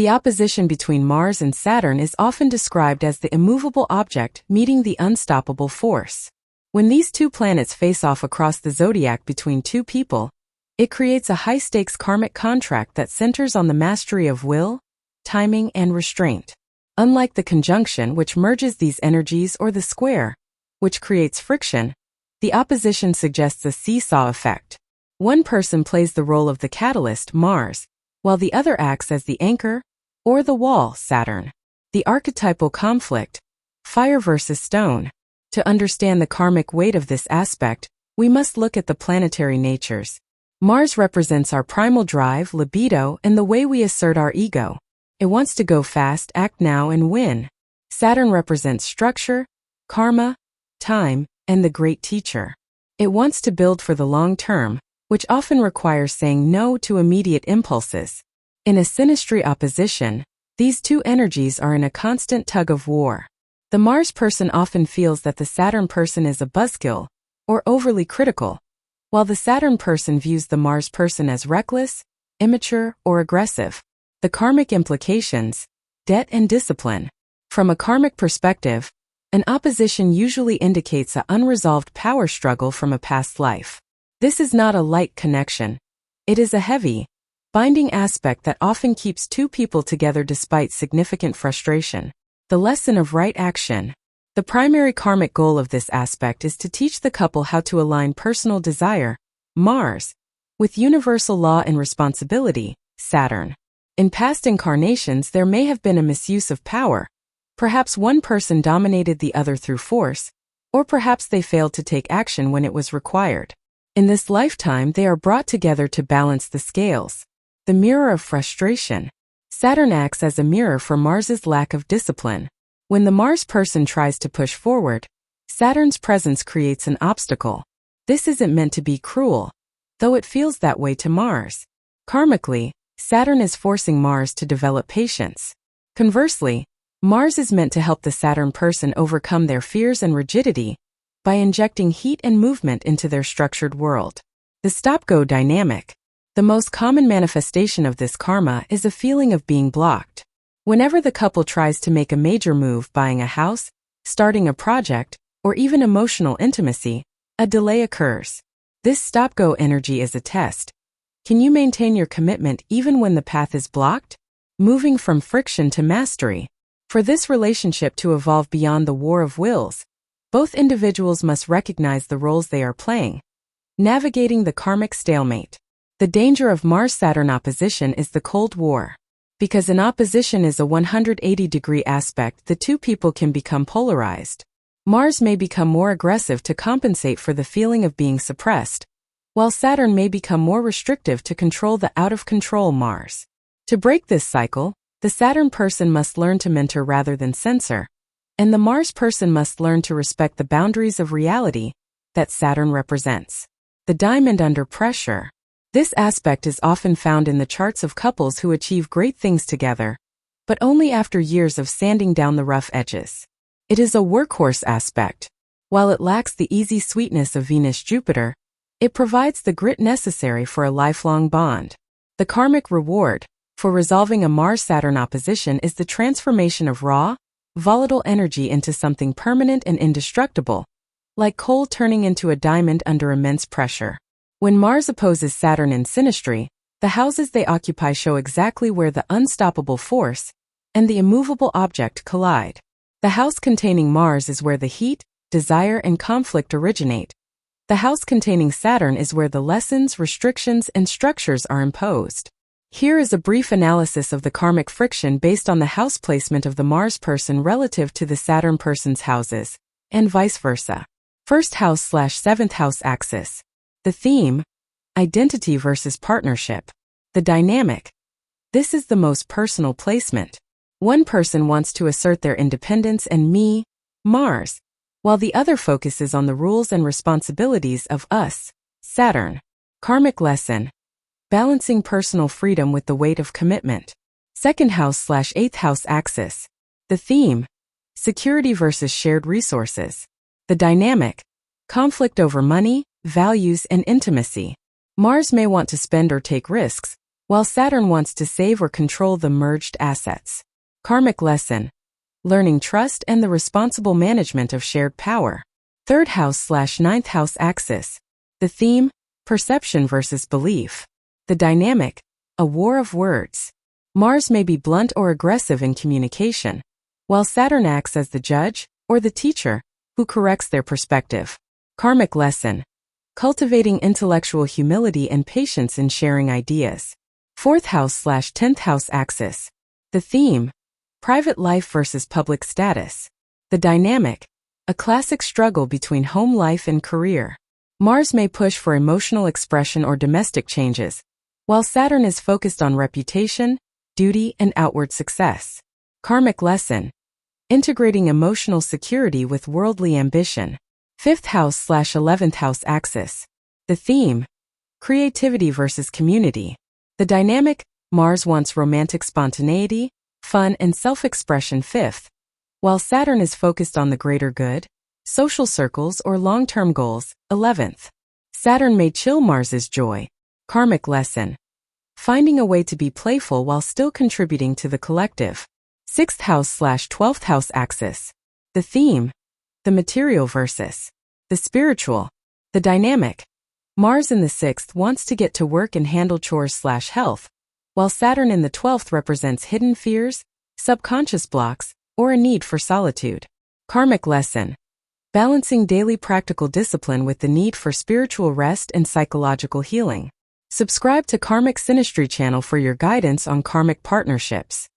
The opposition between Mars and Saturn is often described as the immovable object meeting the unstoppable force. When these two planets face off across the zodiac between two people, it creates a high-stakes karmic contract that centers on the mastery of will, timing, and restraint. Unlike the conjunction, which merges these energies, or the square, which creates friction, the opposition suggests a seesaw effect. One person plays the role of the catalyst, Mars, while the other acts as the anchor, or the wall, Saturn. The archetypal conflict, fire versus stone. To understand the karmic weight of this aspect, we must look at the planetary natures. Mars represents our primal drive, libido, and the way we assert our ego. It wants to go fast, act now, and win. Saturn represents structure, karma, time, and the great teacher. It wants to build for the long term, which often requires saying no to immediate impulses. In a Synastry opposition, these two energies are in a constant tug-of-war. The Mars person often feels that the Saturn person is a buzzkill, or overly critical, while the Saturn person views the Mars person as reckless, immature, or aggressive. The karmic implications, debt and discipline. From a karmic perspective, an opposition usually indicates an unresolved power struggle from a past life. This is not a light connection. It is a heavy, binding aspect that often keeps two people together despite significant frustration. The lesson of right action. The primary karmic goal of this aspect is to teach the couple how to align personal desire, Mars, with universal law and responsibility, Saturn. In past incarnations, there may have been a misuse of power. Perhaps one person dominated the other through force, or perhaps they failed to take action when it was required. In this lifetime, they are brought together to balance the scales. The mirror of frustration. Saturn acts as a mirror for Mars's lack of discipline. When the Mars person tries to push forward, Saturn's presence creates an obstacle. This isn't meant to be cruel, though it feels that way to Mars. Karmically, Saturn is forcing Mars to develop patience. Conversely, Mars is meant to help the Saturn person overcome their fears and rigidity by injecting heat and movement into their structured world. The stop-go dynamic. The most common manifestation of this karma is a feeling of being blocked. Whenever the couple tries to make a major move, buying a house, starting a project, or even emotional intimacy, a delay occurs. This stop-go energy is a test. Can you maintain your commitment even when the path is blocked? Moving from friction to mastery. For this relationship to evolve beyond the war of wills, both individuals must recognize the roles they are playing. Navigating the karmic stalemate. The danger of Mars-Saturn opposition is the Cold War. Because an opposition is a 180-degree aspect, the two people can become polarized. Mars may become more aggressive to compensate for the feeling of being suppressed, while Saturn may become more restrictive to control the out-of-control Mars. To break this cycle, the Saturn person must learn to mentor rather than censor, and the Mars person must learn to respect the boundaries of reality that Saturn represents. The diamond under pressure. This aspect is often found in the charts of couples who achieve great things together, but only after years of sanding down the rough edges. It is a workhorse aspect. While it lacks the easy sweetness of Venus-Jupiter, it provides the grit necessary for a lifelong bond. The karmic reward for resolving a Mars-Saturn opposition is the transformation of raw, volatile energy into something permanent and indestructible, like coal turning into a diamond under immense pressure. When Mars opposes Saturn in Synastry, the houses they occupy show exactly where the unstoppable force and the immovable object collide. The house containing Mars is where the heat, desire, and conflict originate. The house containing Saturn is where the lessons, restrictions, and structures are imposed. Here is a brief analysis of the karmic friction based on the house placement of the Mars person relative to the Saturn person's houses, and vice versa. First house/seventh house axis. The theme, identity versus partnership. The dynamic. This is the most personal placement. One person wants to assert their independence and me, Mars, while the other focuses on the rules and responsibilities of us, Saturn. Karmic lesson. Balancing personal freedom with the weight of commitment. Second house/eighth house axis. The theme, security versus shared resources. The dynamic. Conflict over money, values, and intimacy. Mars may want to spend or take risks, while Saturn wants to save or control the merged assets. Karmic lesson: learning trust and the responsible management of shared power. 3rd house/9th house axis. The theme: perception versus belief. The dynamic: a war of words. Mars may be blunt or aggressive in communication, while Saturn acts as the judge, or the teacher, who corrects their perspective. Karmic lesson: cultivating intellectual humility and patience in sharing ideas. 4th house/10th house axis. The theme: private life versus public status. The dynamic: a classic struggle between home life and career. Mars may push for emotional expression or domestic changes, while Saturn is focused on reputation, duty, and outward success. Karmic lesson: integrating emotional security with worldly ambition. 5th house/11th house axis. The theme: creativity versus community. The dynamic: Mars wants romantic spontaneity, fun, and self-expression 5th, while Saturn is focused on the greater good, social circles, or long-term goals 11th. Saturn may chill Mars's joy. Karmic lesson: finding a way to be playful while still contributing to the collective. 6th house/12th house axis. The theme: the material versus the spiritual. The dynamic: Mars in the 6th wants to get to work and handle chores/health, while Saturn in the 12th represents hidden fears, subconscious blocks, or a need for solitude. Karmic lesson: balancing daily practical discipline with the need for spiritual rest and psychological healing. Subscribe to Karmic Synastry channel for your guidance on karmic partnerships.